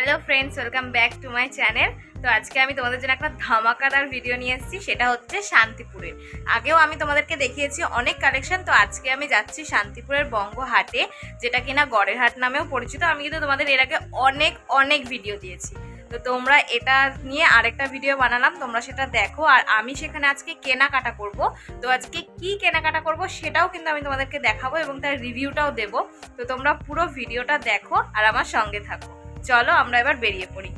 Hello friends, welcome back to my channel. তো আজকে আমি তোমাদের জন্য একটা ধামাকাদার ভিডিও নিয়ে এসেছি, সেটা হচ্ছে শান্তিপুরের। আগেও আমি তোমাদেরকে দেখিয়েছি অনেক কালেকশন। তো আজকে আমি যাচ্ছি শান্তিপুরের বঙ্গ হাটে, যেটা কিনা গড়ের হাট নামেও পরিচিত। আমি কিন্তু তোমাদের এর আগে অনেক অনেক ভিডিও দিয়েছি। তো তোমরা এটা নিয়ে আরেকটা ভিডিও বানালাম, তোমরা সেটা দেখো। আর আমি সেখানে আজকে কেনাকাটা করব। তো আজকে কি কেনাকাটা করব সেটাও কিন্তু আমি তোমাদেরকে দেখাবো এবং তার রিভিউটাও দেবো। তো তোমরা পুরো ভিডিওটা দেখো আর আমার সঙ্গে থাকো। চলো আমরা এবার বেরিয়ে পড়ি।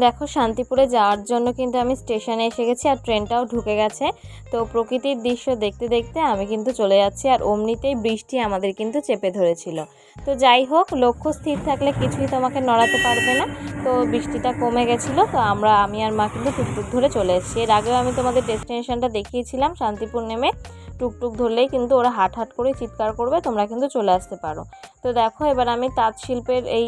দেখো, শান্তিপুরে যাওয়ার জন্য কিন্তু আমি স্টেশনে এসে গেছি আর ট্রেনটাও ঢুকে গেছে। তো প্রকৃতির দৃশ্য দেখতে দেখতে আমি কিন্তু চলে যাচ্ছি, আর অমনিতেই বৃষ্টি আমাদের কিন্তু চেপে ধরেছিল। তো যাই হোক, লক্ষ্য স্থির থাকলে কিছুই তোমাকে নড়াতে পারবে না। তো বৃষ্টিটা কমে গেছিলো, তো আমি আর মা কিন্তু টুকটুক ধরে চলে এসেছি। এর আগেও আমি তোমাদের ডেস্টিনেশনটা দেখিয়েছিলাম। শান্তিপুর নেমে টুকটুক ধরলেই কিন্তু ওরা হাট হাট করে চিৎকার করবে, তোমরা কিন্তু চলে আসতে পারো। তো দেখো, এবার আমি তাঁত শিল্পের এই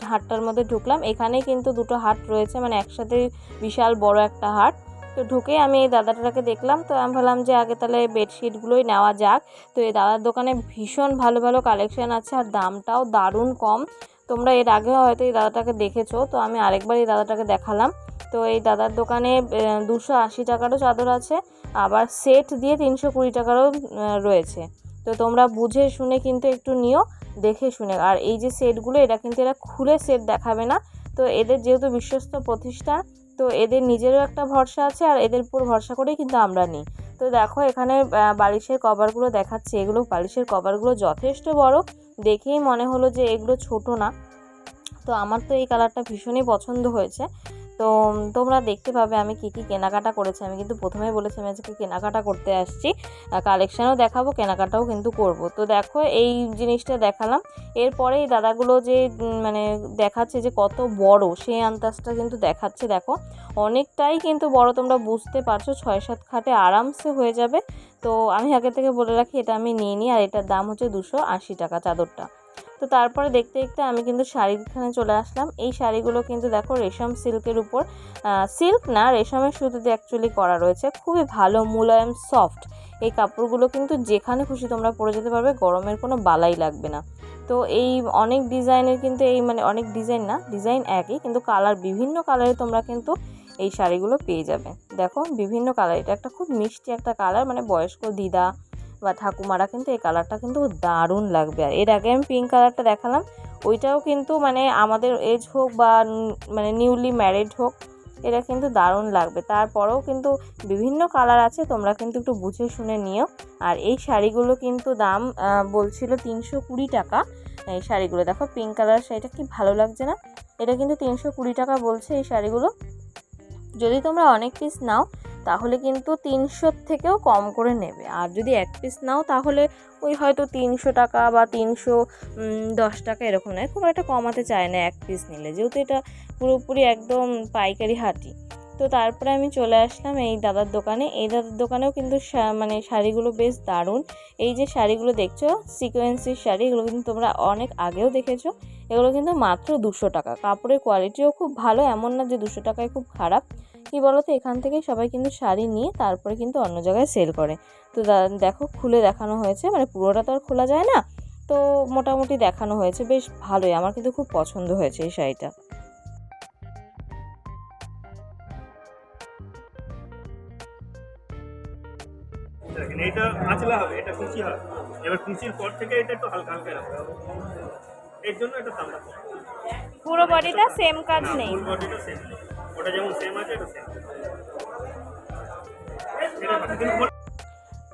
হাটটার মধ্যে ঢুকলাম। এখানে কিন্তু দুটো হাট রয়েছে, মানে একসাথে বিশাল বড় একটা হাট। তো ঢুকে আমি এই দাদাটাকে দেখলাম, তো আমি ভাবলাম যে আগে তাহলে বেডশিটগুলোই নেওয়া যাক। তো এই দাদার দোকানে ভীষণ ভালো ভালো কালেকশান আছে, আর দামটাও দারুণ কম। তোমরা এর আগেও হয়তো এই দাদাটাকে দেখেছো, তো আমি আরেকবার এই দাদাটাকে দেখালাম। তো এই দাদার দোকানে 280 টাকারও চাদর আছে, আবার সেট দিয়ে 320 টাকারও রয়েছে। তো তোমরা বুঝে শুনে কিন্তু একটু নিও, দেখে শুনে। আর এই যে সেটগুলো, এরা কিন্তু এরা খুলে সেট দেখাবে না। তো এদের যেহেতু বিশ্বস্ত প্রতিষ্ঠান, তো এদের নিজেরও একটা ভরসা আছে, আর এদের উপর ভরসা করেই কিন্তু আমরা নিই। তো দেখো, এখানে বালিশের কভারগুলো দেখাচ্ছে। এগুলো বালিশের কভারগুলো যথেষ্ট বড়, দেখেই মনে হলো যে এগুলো ছোট না। তো আমার তো এই কালারটা ভীষণই পছন্দ হয়েছে। তো তোমরা দেখতে পাবে আমি কী কী কেনাকাটা করেছি। আমি কিন্তু প্রথমেই বলেছি আমি আজকে কেনাকাটা করতে আসছি, কালেকশানও দেখাবো, কেনাকাটাও কিন্তু করব। তো দেখো, এই জিনিসটা দেখালাম। এরপরে এই দাদাগুলো যে মানে দেখাচ্ছে যে কত বড়, সেই আন্দাজটা কিন্তু দেখাচ্ছে। দেখো, অনেকটাই কিন্তু বড়, তোমরা বুঝতে পারছো 6-7 খাটে আরামসে হয়ে যাবে। তো আমি আগে থেকে বলে রাখি, এটা আমি নিয়ে নিই, আর এটার দাম হচ্ছে 280 টাকা চাদরটা। তো তারপরে দেখতে দেখতে আমি কিন্তু শাড়িখানে চলে আসলাম। এই শাড়িগুলো কিন্তু দেখো রেশম সিল্কের উপর, সিল্ক না, রেশমের সুতোতে অ্যাকচুয়ালি করা রয়েছে। খুবই ভালো, মুলায়ম, সফট। এই কাপড়গুলো কিন্তু যেখানে খুশি তোমরা পরে যেতে পারবে, গরমের কোনো বালাই লাগবে না। তো এই অনেক ডিজাইনের কিন্তু এই মানে অনেক ডিজাইন না, ডিজাইন একই কিন্তু কালার, বিভিন্ন কালারে তোমরা কিন্তু এই শাড়িগুলো পেয়ে যাবে। দেখো, বিভিন্ন কালার, এটা একটা খুব মিষ্টি একটা কালার, মানে বয়স্ক দিদা বা ঠাকুমারা কিন্তু এই কালারটা কিন্তু দারুণ লাগবে। আর এর আগে আমি পিঙ্ক কালারটা দেখালাম, ওইটাও কিন্তু মানে আমাদের এজ হোক বা মানে নিউলি ম্যারিড হোক, এটা কিন্তু দারুণ লাগবে। তারপরেও কিন্তু বিভিন্ন কালার আছে, তোমরা কিন্তু একটু বুঝে শুনে নিও। আর এই শাড়িগুলো কিন্তু দাম বলছিল 320 টাকা। এই শাড়িগুলো দেখো, পিঙ্ক কালার শাড়িটা কি ভালো লাগছে না? এটা কিন্তু 320 টাকা বলছে এই শাড়িগুলো। যদি তোমরা অনেক পিস নাও তাহলে কিন্তু 300 থেকেও কম করে নেবে, আর যদি এক পিস নাও তাহলে ওই হয়তো 300 টাকা বা 310 টাকা এরকম নেয়, খুব একটা কমাতে চায় না এক পিস নিলে, যেহেতু এটা পুরোপুরি একদম পাইকারি হাটই। তো তারপরে আমি চলে আসলাম এই দাদার দোকানে। এই দাদার দোকানেও কিন্তু মানে শাড়িগুলো বেশ দারুণ। এই যে শাড়িগুলো দেখছো সিকোয়েন্সির শাড়ি, এগুলো কিন্তু তোমরা অনেক আগেও দেখেছো। এগুলো কিন্তু মাত্র 200 টাকা। কাপড়ের কোয়ালিটিও খুব ভালো, এমন না যে 200 টাকায় খুব খারাপ। কি বলো তো, এখান থেকে সবাই কিন্তু শাড়ি নিয়ে তারপরে কিন্তু অন্য জায়গায় সেল করে। তো দেখো, খুলে দেখানো হয়েছে, মানে পুরোটা তো আর খোলা যায় না, তো মোটামুটি দেখানো হয়েছে, বেশ ভালোই। আমার কিন্তু খুব পছন্দ হয়েছে এই শাড়িটা। এটা আঁচলা হবে, এটা কুচি হবে। এবার কুচির পর থেকে এটা একটু হালকা হালকা রাখতে হবে, এর জন্য এটা ঠান্ডা। পুরো বডিটা সেম কাজ নেই? ফুল বডিটা সেম, ওটা যেমন সেম আছে এটা সেম।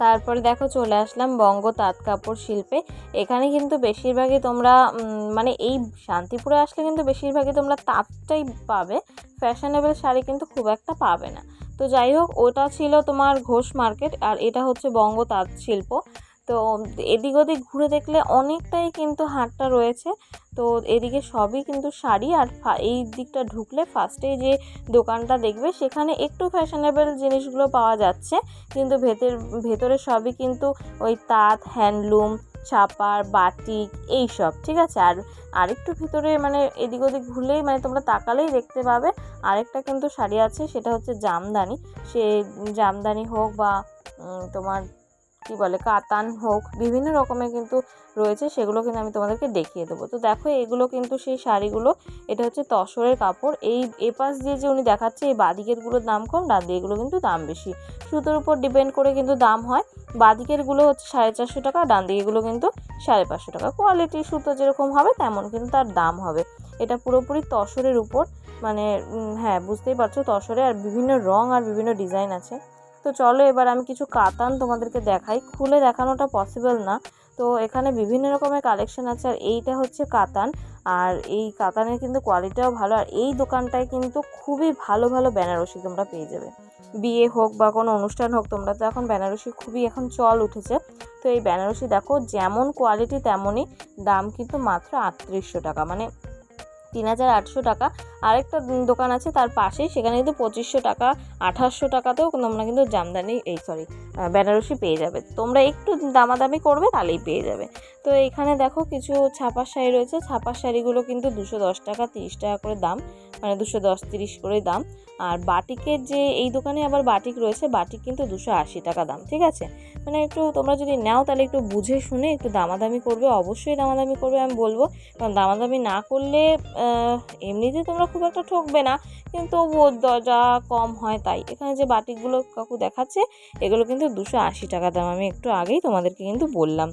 তারপরে দেখো, চলে আসলাম বঙ্গ তাঁত কাপড় শিল্পে। এখানে কিন্তু বেশিরভাগই তোমরা মানে এই শান্তিপুরে আসলে কিন্তু বেশিরভাগই তোমরা তাঁতটাই পাবে, ফ্যাশনেবল শাড়ি কিন্তু খুব একটা পাবে না। তো যাই হোক, ওটা ছিল তোমার ঘোষ মার্কেট, আর এটা হচ্ছে বঙ্গ তাঁত শিল্প। তো এদিক ওদিক ঘুরে দেখলে অনেকটাই কিন্তু হাটটা রয়েছে। তো এদিকে সবই কিন্তু শাড়ি, আর এই দিকটা ঢুকলে ফার্স্টেই যে দোকানটা দেখবে সেখানে একটু ফ্যাশনেবল জিনিসগুলো পাওয়া যাচ্ছে, কিন্তু ভেতরে সবই কিন্তু ওই তাঁত, হ্যান্ডলুম, ছাপার, বাটিক, এই সব, ঠিক আছে। আর আরেকটু ভিতরে মানে এদিক ওদিক ঘুরলেই মানে তোমরা তাকালেই দেখতে পাবে আরেকটা কিন্তু শাড়ি আছে, সেটা হচ্ছে জামদানি। সে জামদানি হোক বা তোমার কি বলে কাতান হোক, বিভিন্ন রকমের কিন্তু রয়েছে, সেগুলো কিন্তু আমি তোমাদেরকে দেখিয়ে দেবো। তো দেখো এগুলো কিন্তু সেই শাড়িগুলো, এটা হচ্ছে তসরের কাপড়। এই এপাশ দিয়ে যে উনি দেখাচ্ছে এই বাদিকেরগুলোর দাম কম, ডান দিকেগুলো কিন্তু দাম বেশি, সুতোর উপর ডিপেন্ড করে কিন্তু দাম হয়। বাদিকেরগুলো হচ্ছে 450 টাকা, ডান দিকেগুলো কিন্তু 550 টাকা। কোয়ালিটি সুতো যেরকম হবে তেমন কিন্তু তার দাম হবে। এটা পুরোপুরি তসরের উপর, মানে হ্যাঁ বুঝতেই পারছো তসরে, আর বিভিন্ন রং আর বিভিন্ন ডিজাইন আছে। তো চলো এবার আমি কিছু কাতান তোমাদেরকে দেখাই, খুলে দেখানোটা পসিবল না। তো এখানে বিভিন্ন রকমের কালেকশন আছে, আর এইটা হচ্ছে কাতান, আর এই কাতানের কিন্তু কোয়ালিটিটাও ভালো। আর এই দোকানটায় কিন্তু খুবই ভালো ভালো বেনারসি তোমরা পেয়ে যাবে। বিয়ে হোক বা কোনো অনুষ্ঠান হোক, তোমরা তো এখন বেনারসি খুবই এখন চল উঠেছে। তো এই বেনারসি দেখো যেমন কোয়ালিটি তেমনই দাম, কিন্তু মাত্র 3800 টাকা, মানে 3800 টাকা। আরেকটা দোকান আছে তার পাশেই, সেখানে কিন্তু 2500 টাকা 2800 টাকাতেও তোমরা কিন্তু জামদানি বেনারসি পেয়ে যাবে। তোমরা একটু দামাদামি করবে তাহলেই পেয়ে যাবে। তো এখানে দেখো কিছু ছাপার শাড়ি রয়েছে, ছাপার শাড়িগুলো কিন্তু 210 টাকা 30 টাকা করে দাম, মানে 210-30 করে দাম। আর বাটিকের যে এই দোকানে আবার বাটিক রয়েছে, বাটিক কিন্তু 280 টাকা দাম, ঠিক আছে। মানে একটু তোমরা যদি নাও তাহলে একটু বুঝে শুনে একটু দামাদামি করবে, অবশ্যই দামাদামি করবে আমি বলবো, কারণ দামাদামি না করলে এমনিতে তোমরা খুব একটা ঠকবে না, কিন্তু যা কম হয় তাই। এখানে যে বাটিকগুলো কাকু দেখাচ্ছে এগুলো কিন্তু 280 টাকা দাম, আমি একটু আগেই তোমাদেরকে কিন্তু বললাম।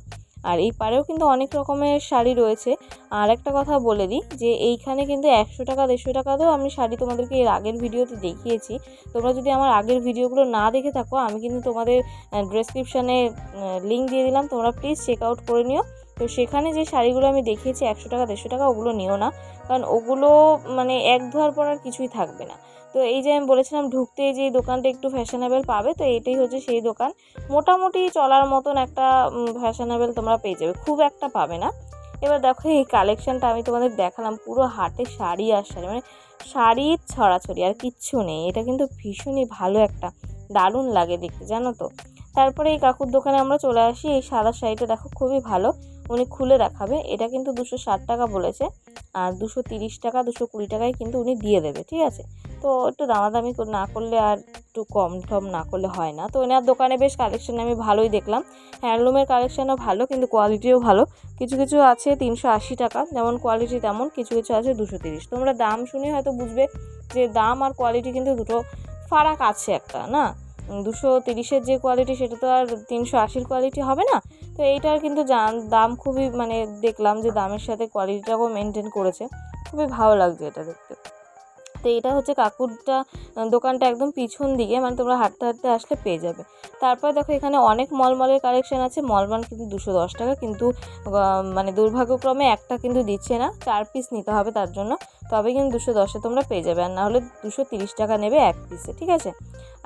আর এই পারেও কিন্তু অনেক রকমের শাড়ি রয়েছে। আর একটা কথা বলে দিই যে এইখানে কিন্তু 100 টাকা 150 টাকাতেও আমি শাড়ি তোমাদেরকে এর আগের ভিডিওতে দেখিয়েছি। তোমরা যদি আমার আগের ভিডিওগুলো না দেখে থাকো, আমি কিন্তু তোমাদের ডেসক্রিপশানে লিঙ্ক দিয়ে দিলাম, তোমরা প্লিজ চেক আউট করে নিও। তো সেখানে যে শাড়িগুলো আমি দেখিয়েছি 100 টাকা 150 টাকা, ওগুলো নিও না, কারণ ওগুলো মানে এক ধোয়ার পর আর কিছুই থাকবে না। তো এই যে আমি বলেছিলাম ঢুকতে যে দোকানটা একটু ফ্যাশনেবল পাবে, তো এটাই হচ্ছে সেই দোকান। মোটামুটি চলার মতন একটা ফ্যাশনেবল তোমরা পেয়ে যাবে, খুব একটা পাবে না। এবার দেখো এই কালেকশানটা আমি তোমাদের দেখালাম, পুরো হাটে শাড়ি আর শাড়ি, মানে শাড়ির ছড়াছড়ি আর কিচ্ছু নেই। এটা কিন্তু ভীষণই ভালো একটা, দারুণ লাগে দেখতে, জানো তো। তারপরে এই কাকুর দোকানে আমরা চলে আসি। এই সাদা শাড়িটা দেখো খুবই ভালো, উনি খুলে দেখাবে। এটা কিন্তু 260 টাকা বলেছে, আর 230 টাকা 220 টাকায় কিন্তু উনি দিয়ে দেবে, ঠিক আছে। তো একটু দামাদামি না করলে আর একটু কম টম না করলে হয় না। তো ওনার দোকানে বেশ কালেকশন আমি ভালোই দেখলাম, হ্যান্ডলুমের কালেকশানও ভালো, কিন্তু কোয়ালিটিও ভালো। কিছু কিছু আছে 380 টাকা, যেমন কোয়ালিটি তেমন, কিছু কিছু আছে 230। তোমরা দাম শুনে হয়তো বুঝবে যে দাম আর কোয়ালিটি কিন্তু দুটো ফারাক আছে একটা, না 230-এর যে কোয়ালিটি সেটা তো আর 380-র কোয়ালিটি হবে না। তো এইটার কিন্তু দাম খুবই, মানে দেখলাম যে দামের সাথে কোয়ালিটিটাকেও মেনটেন করেছে, খুবই ভালো লাগছে এটা দেখতে। তো এটা হচ্ছে কাকুরটা দোকানটা একদম পিছন দিকে, মানে তোমরা হাঁটতে হাঁটতে আসলে পেয়ে যাবে। তারপর দেখো এখানে অনেক মলমলের কালেকশন আছে। মলমান কিন্তু 210 টাকা, কিন্তু মানে দুর্ভাগ্যক্রমে একটা কিন্তু দিচ্ছে না, 4 পিস নিতে হবে তার জন্য, তবে কিন্তু 210-এ তোমরা পেয়ে যাবে, আর না হলে 230 টাকা নেবে এক পিসে, ঠিক আছে।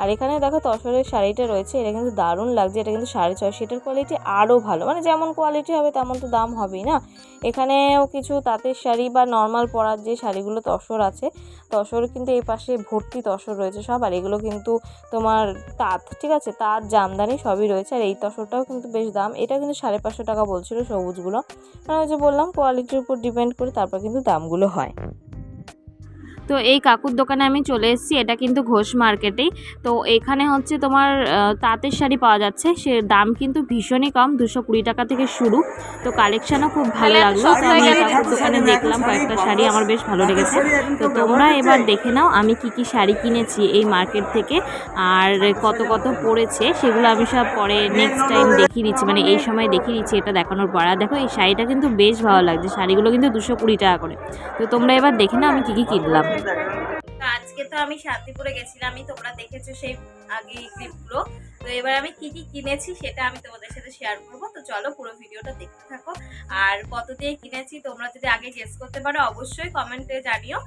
আর এখানে দেখো তসরের শাড়িটা রয়েছে, এটা কিন্তু দারুণ লাগছে, এটা কিন্তু 650, এটার কোয়ালিটি আরও ভালো, মানে যেমন কোয়ালিটি হবে তেমন তো দাম হবেই না। এখানেও কিছু তাঁতের শাড়ি বা নর্মাল পরার যে শাড়িগুলো তসর আছে, তসর কিন্তু এই পাশে ভর্তি তসর রয়েছে সব, আর এগুলো কিন্তু তোমার তাঁত, ঠিক আছে, তাঁত জামদানি সবই রয়েছে। আর এই তসরটাও কিন্তু বেশ দাম, এটা কিন্তু 550 টাকা বলছিল সবুজগুলো, মানে ওই যে বললাম কোয়ালিটির উপর ডিপেন্ড করে তারপর কিন্তু দামগুলো হয়। তো এই কাকুর দোকানে আমি চলে এসেছি, এটা কিন্তু ঘোষ মার্কেটেই। তো এখানে হচ্ছে তোমার তাঁতের শাড়ি পাওয়া যাচ্ছে, সে দাম কিন্তু ভীষণই কম, 220 টাকা থেকে শুরু। তো কালেকশানও খুব ভালো লাগলো, তো আমি এই কাকুর দোকানে দেখলাম কয়েকটা শাড়ি, আমার বেশ ভালো লেগেছে। তো তোমরা এবার দেখে নাও আমি কি শাড়ি কিনেছি এই মার্কেট থেকে, আর কত কত পড়েছে সেগুলো আমি সব পরে নেক্সট টাইম দেখিয়ে দিচ্ছি, মানে এই সময় দেখিয়ে দিচ্ছি এটা দেখানোর পর। আর দেখো এই শাড়িটা কিন্তু বেশ ভালো লাগছে, শাড়িগুলো কিন্তু 220 টাকা করে। তো তোমরা এবার দেখে নাও আমি কি কিনলাম। তো আজকে তো আমি শান্তিপুরে গেছিলামই, তোমরা দেখেছো সেই আগে ক্লিপগুলো। তো এবার আমি কি কিনেছি সেটা আমি তোমাদের সাথে শেয়ার করবো। তো চলো পুরো ভিডিওটা দেখতে থাকো। আর কত দিয়ে কিনেছি তোমরা যদি আগে গেস করতে পারো অবশ্যই কমেন্টে জানিও,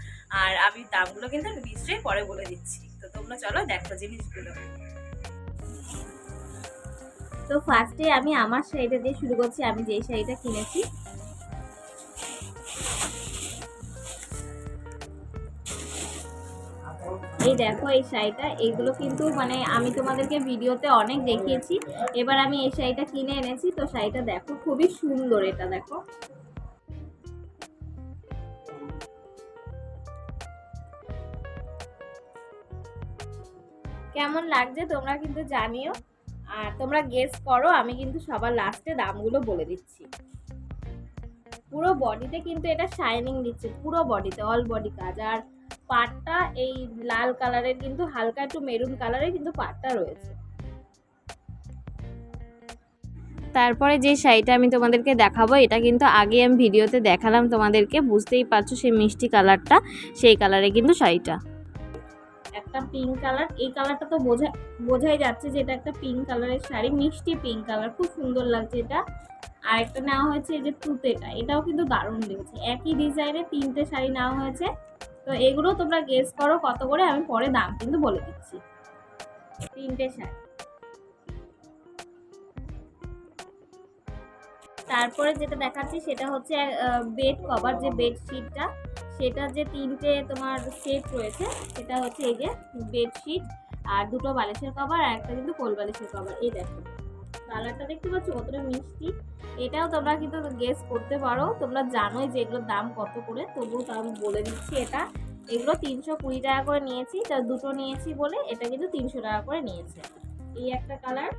আর আমি দামগুলো কিন্তু নিশ্চয়ই পরে বলে দিচ্ছি। তো তোমরা চলো দেখো জিনিসগুলো। তো ফার্স্টে আমি আমার শাড়িটা দিয়ে শুরু করছি, আমি যেই শাড়িটা কিনেছি। এই দেখো এই শাড়িটা, এইগুলো কিন্তু মানে আমি তোমাদেরকে ভিডিওতে অনেক দেখিয়েছি, এবার আমি এই শাড়িটা কিনে এনেছি। তো শাড়িটা দেখো খুবই সুন্দর, এটা দেখো কেমন লাগছে তোমরা কিন্তু জানিও। আর তোমরা গেস করো, আমি কিন্তু সবার লাস্টে দামগুলো বলে দিচ্ছি। পুরো বডিতে কিন্তু এটা শাইনিং দিচ্ছে, পুরো বডিতে অল বডি কাজ। আর পাটটা এই লাল কালারের, কিন্তু হালকা একটু মেরুন কালারের কিন্তু পাটটা রয়েছে। তারপরে যে শাড়িটা আমি তোমাদেরকে দেখাবো, এটা কিন্তু আগে আমি ভিডিওতে দেখালাম তোমাদেরকে, বুঝতেই পারছো সেই মিষ্টি কালারটা, সেই কালারে কিন্তু শাড়িটা। একটা পিঙ্ক কালার, এই কালারটা তো বোঝাই যাচ্ছে যে এটা একটা পিঙ্ক কালারের শাড়ি, মিষ্টি পিঙ্ক কালার, খুব সুন্দর লাগছে এটা। আর একটা নেওয়া হয়েছে এই যে তুতেটা, এটাও কিন্তু দারুণ লেগেছে। একই ডিজাইনে 3টে শাড়ি নেওয়া হয়েছে। তো এগুলো তোমরা গেস করো কত করে, আমি পরে দাম কিন্তু বলে দিচ্ছি। 3টে শাড়ি। তারপরে যেটা দেখাচ্ছি সেটা হচ্ছে বেড কভার, যে বেডশিটটা, সেটা যে 3টে তোমার সেট রয়েছে, সেটা হচ্ছে এই যে বেডশিট আর 2টো বালিশের কভার আর একটা কিন্তু কোল বালিশের কভার। এই দেখো কালারটা দেখতে পাচ্ছ কতটা মিষ্টি। এটাও তোমরা কিন্তু গেস করতে পারো, তোমরা জানোই যে এগুলোর দাম কত করে, তবুও তো আমি বলে দিচ্ছি। এগুলো 320 টাকা করে নিয়েছি, তা 2টো নিয়েছি বলে এটা কিন্তু 300 টাকা করে নিয়েছে। এই একটা কালার,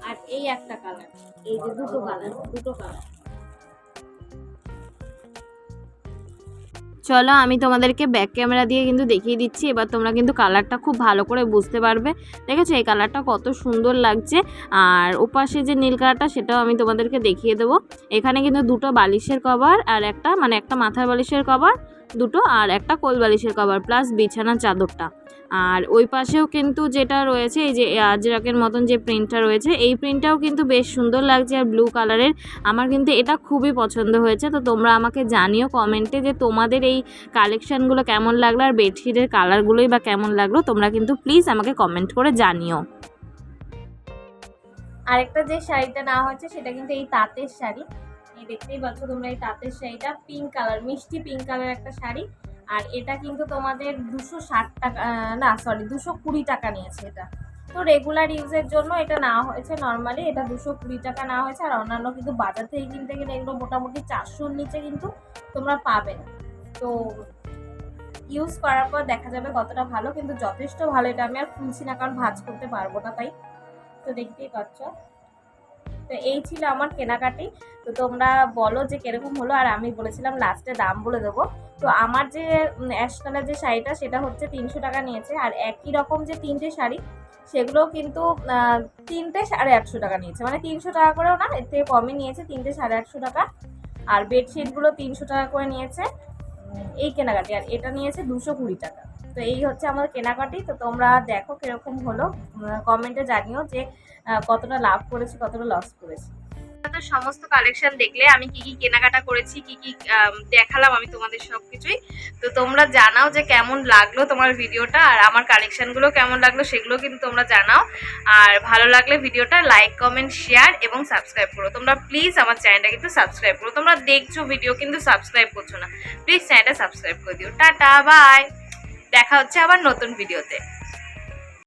আর এই একটা কালার, এই যে দুটো কালার। চলো আমি তোমাদেরকে ব্যাক ক্যামেরা দিয়ে কিন্তু দেখিয়ে দিচ্ছি, এবার তোমরা কিন্তু কালারটা খুব ভালো করে বুঝতে পারবে। দেখেছো এই কালারটা কত সুন্দর লাগছে। আর ওপাশে যে নীল কালারটা, সেটাও আমি তোমাদেরকে দেখিয়ে দেবো। এখানে কিন্তু 2টো বালিশের কভার আর একটা, মানে একটা মাথার বালিশের কভার 2টো, আর একটা কোল বালিশের কভার প্লাস বিছানার চাদরটা। আর ওই পাশেও কিন্তু যেটা রয়েছে, এই যে আজরাকের মতন যে প্রিন্টটা রয়েছে, এই প্রিন্টটাও কিন্তু বেশ সুন্দর লাগছে আর ব্লু কালারের। আমার কিন্তু এটা খুবই পছন্দ হয়েছে। তো তোমরা আমাকে জানিও কমেন্টে যে তোমাদের এই কালেকশানগুলো কেমন লাগলো আর বেডশিটের কালারগুলোই বা কেমন লাগলো, তোমরা কিন্তু প্লিজ আমাকে কমেন্ট করে জানিও। আরেকটা যে শাড়িটা নেওয়া হয়েছে সেটা কিন্তু এই তাঁতের শাড়ি। এই দেখতেই পাচ্ছ তোমরা, এই তাঁতের শাড়িটা পিঙ্ক কালার, মিষ্টি পিঙ্ক কালার একটা শাড়ি। আর এটা কিন্তু তোমাদের 260 টাকা, না সরি 220 টাকা নিয়েছে এটা। তো রেগুলার ইউজের জন্য এটা নেওয়া হয়েছে, নর্মালি এটা 220 টাকা নেওয়া হয়েছে। আর অন্যান্য কিন্তু বাজার থেকে কিনতে গেলে এগুলো মোটামুটি 400-র নিচে কিন্তু তোমরা পাবে না। তো ইউজ করার পর দেখা যাবে কতটা ভালো, কিন্তু যথেষ্ট ভালো। এটা আমি আর খুলছি না কারণ ভাঁজ করতে পারবো না, তাই। তো দেখতেই পাচ্ছ। তো এই ছিল আমার কেনাকাটি। তো তোমরা বলো যে কিরকম হলো, আর আমি বলেছিলাম লাস্টে দাম বলে দেবো। তো আমার যে অ্যাশ কালার যে শাড়িটা, সেটা হচ্ছে 300 টাকা নিয়েছে। আর একই রকম যে 3টে শাড়ি, সেগুলো কিন্তু 3টে 150 টাকা নিয়েছে, মানে 300 টাকা করেও না, এর থেকে কমই নিয়েছে, 3টে 150 টাকা। আর বেডশিটগুলো 300 টাকা করে নিয়েছে, এই কেনাকাটি। আর এটা নিয়েছে 220 টাকা। তো এই হচ্ছে আমার কেনাকাটি। তো তোমরা দেখো কিরকম হলো, কমেন্টে জানিও যে কতটা লাভ করেছি, কতটা লস করেছি। তো সমস্ত কালেকশন দেখলে আমি কি কি কেনাকাটা করেছি, কি কি দেখালাম আমি তোমাদের সবকিছুই। তো তোমরা জানাও যে কেমন লাগলো তোমার ভিডিওটা, আর আমার কালেকশনগুলো কেমন লাগলো সেগুলো কিন্তু তোমরা জানাও। আর ভালো লাগলে ভিডিওটা লাইক, কমেন্ট, শেয়ার এবং সাবস্ক্রাইব করো। তোমরা প্লিজ আমার চ্যানেলটা কিন্তু সাবস্ক্রাইব করো। তোমরা দেখছো ভিডিও কিন্তু সাবস্ক্রাইব করছো না, প্লিজ চ্যানেলটা সাবস্ক্রাইব করে দিও। টাটা, বাই, দেখা হচ্ছে আবার নতুন ভিডিওতে।